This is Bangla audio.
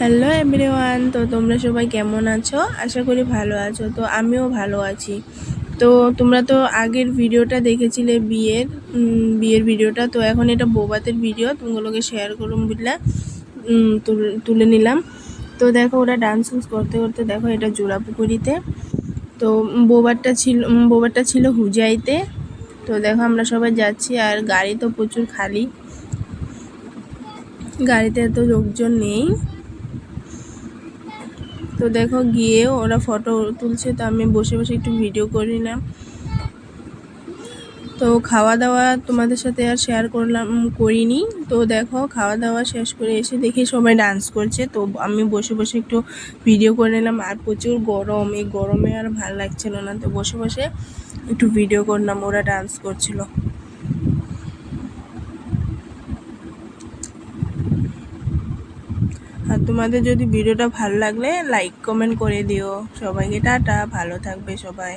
হ্যালো এভরিওয়ান, তো তোমরা সবাই কেমন আছো? আশা করি ভালো আছো। তো আমিও ভালো আছি। তো তোমরা তো আগের ভিডিওটা দেখেছিলে বিয়ের ভিডিওটা। তো এখন এটা বৌভাতের ভিডিও তোমাগুলোকে শেয়ার করুম বুঝলা, তুলে নিলাম। তো দেখো ওরা ডান্স করতে করতে দেখো এটা জোড়াপুকুরিতে। তো বৌভাতটা ছিল হুজাইতে। তো দেখো আমরা সবাই যাচ্ছি, আর গাড়ি তো প্রচুর খালি, গাড়িতে এত লোকজন নেই। তো দেখো গিয়ে ওরা ফটো তুলছে, তো আমি বসে বসে একটু ভিডিও করে নিলাম। তো খাওয়া দাওয়া তোমাদের সাথে আর শেয়ার করিনি। তো দেখো খাওয়া দাওয়া শেষ করে এসে দেখি সবাই ডান্স করছে, তো আমি বসে বসে একটু ভিডিও করে নিলাম। আর প্রচুর গরম, এই গরমে আর ভালো লাগছিল না, তো বসে বসে একটু ভিডিও করলাম, ওরা ডান্স করছিল। আর তোমাদের যদি ভিডিওটা ভালো লাগলে লাইক কমেন্ট করে দিও। সবাইকে টাটা, ভালো থাকবে সবাই।